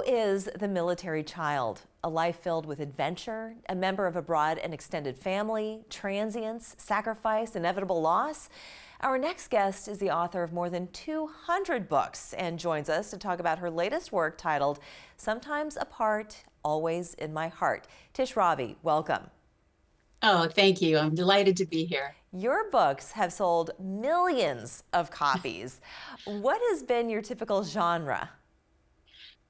is the military child? A life filled with adventure, a member of a broad and extended family, transience, sacrifice, inevitable loss? Our next guest is the author of more than 200 books and joins us to talk about her latest work titled Sometimes Apart, Always in My Heart. Tish Rabe, welcome. Oh, thank you. I'm delighted to be here. Your books have sold millions of copies. What has been your typical genre?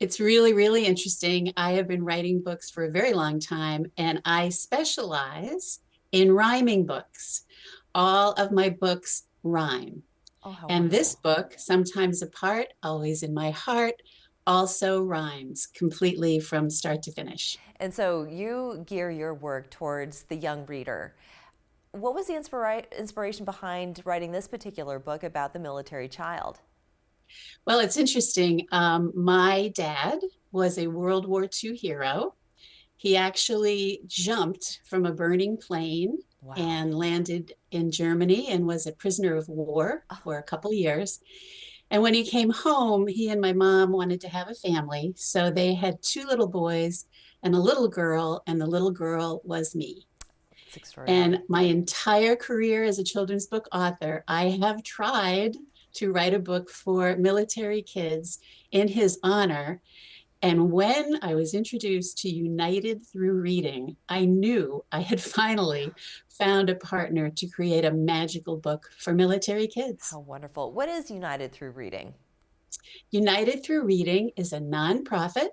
It's really, really interesting. I have been writing books for a very long time, and I specialize in rhyming books. All of my books rhyme. Oh, how And this wonderful. book, Sometimes Apart, Always in My Heart, also rhymes completely from start to finish. And so you gear your work towards the young reader. What was the inspiration behind writing this particular book about the military child? Well, it's interesting. My dad was a World War II hero. He actually jumped from a burning plane Wow. and landed in Germany and was a prisoner of war Oh, for a couple of years. And when he came home, he and my mom wanted to have a family. So they had two little boys and a little girl, and the little girl was me. it's extraordinary. And my entire career as a children's book author, I have tried to write a book for military kids in his honor. And when I was introduced to United Through Reading, I knew I had finally found a partner to create a magical book for military kids. How wonderful. What is United Through Reading? United Through Reading is a nonprofit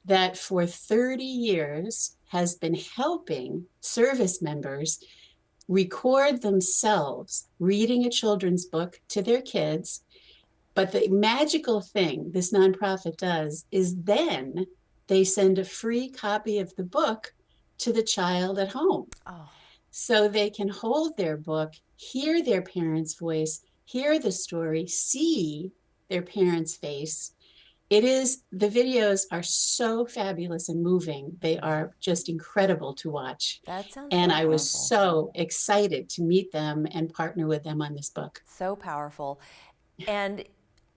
that for 30 years has been helping service members record themselves reading a children's book to their kids. But the magical thing this nonprofit does is then they send a free copy of the book to the child at home. Oh, So they can hold their book, hear their parents' voice, hear the story, see their parents' face. The videos are so fabulous and moving. They are just incredible to watch. that sounds And so I was powerful. so excited to meet them and partner with them on this book. So powerful. And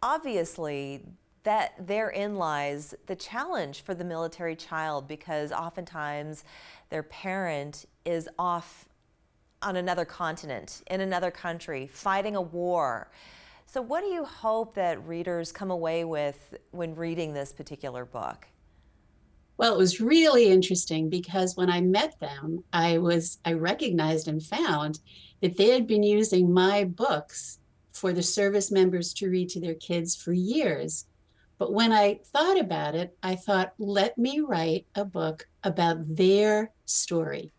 obviously, that therein lies the challenge for the military child because oftentimes their parent is off on another continent, in another country, fighting a war. So, what do you hope that readers come away with when reading this particular book? Well, it was really interesting because when I met them, I recognized and found that they had been using my books for the service members to read to their kids for years. But when I thought about it, I thought, let me write a book about their story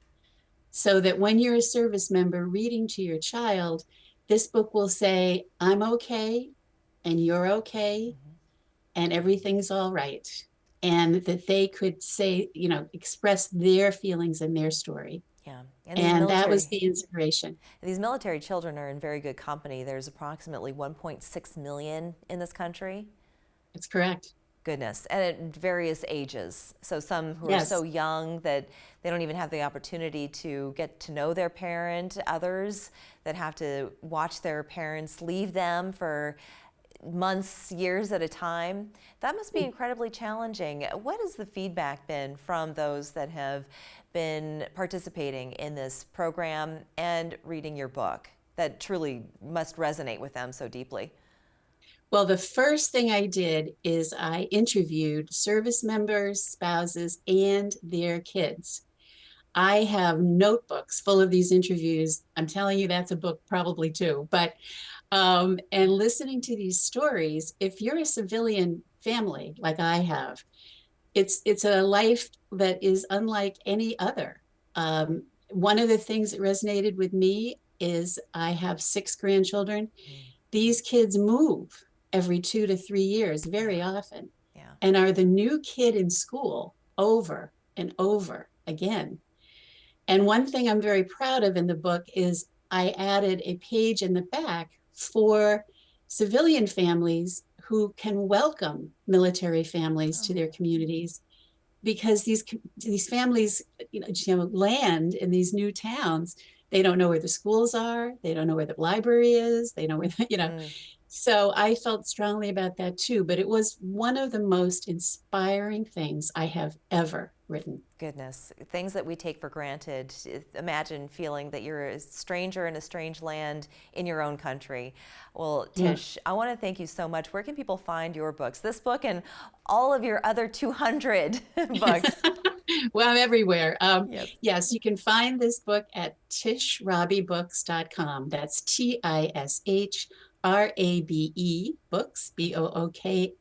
so that when you're a service member reading to your child, this book will say, I'm okay and you're okay and everything's all right. And that they could say, express their feelings and their story. Yeah, And that was the inspiration. these military children are in very good company. There's approximately 1.6 million in this country. That's correct. Goodness, and at various ages. So some who are so Yes. young that they don't even have the opportunity to get to know their parent, others that have to watch their parents leave them for months, years at a time. That must be incredibly challenging. What has the feedback been from those that have been participating in this program and reading your book that truly must resonate with them so deeply? Well, the first thing I did is I interviewed service members, spouses, and their kids. I have notebooks full of these interviews. I'm telling you, that's a book probably too. And listening to these stories, if you're a civilian family like I have, it's a life that is unlike any other. One of the things that resonated with me is I have six grandchildren. These kids move every 2 to 3 years very Yeah, often yeah. and are the new kid in school over and over again. And one thing I'm very proud of in the book is I added a page in the back for civilian families who can welcome military families to Oh, their communities because these families land in these new towns. They don't know where the schools are, they don't know where the library is, they know where the. mm, So I felt strongly about that too, but it was one of the most inspiring things I have ever written. Goodness, things that we take for granted. Imagine feeling that you're a stranger in a strange land in your own country. Well, Yeah. Tish, I want to thank you so much. Where can people find your books? This book and all of your other 200 books. Well, I'm everywhere. Yes. Yes, you can find this book at tishrabebooks.com. That's TISHRABE books, BOOKS.com.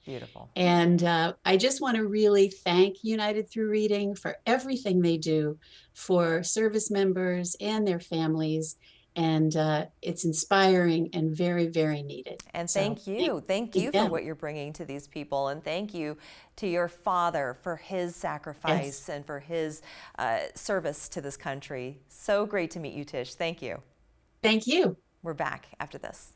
Beautiful. And I just want to really thank United Through Reading for everything they do for service members and their families. And it's inspiring and very, very needed. And So thank you. Thank thank you for them. what you're bringing to these people. And thank you to your father for his Yes. sacrifice and for his service to this country. So great to meet you, Tish. Thank you. Thank you. We're back after this.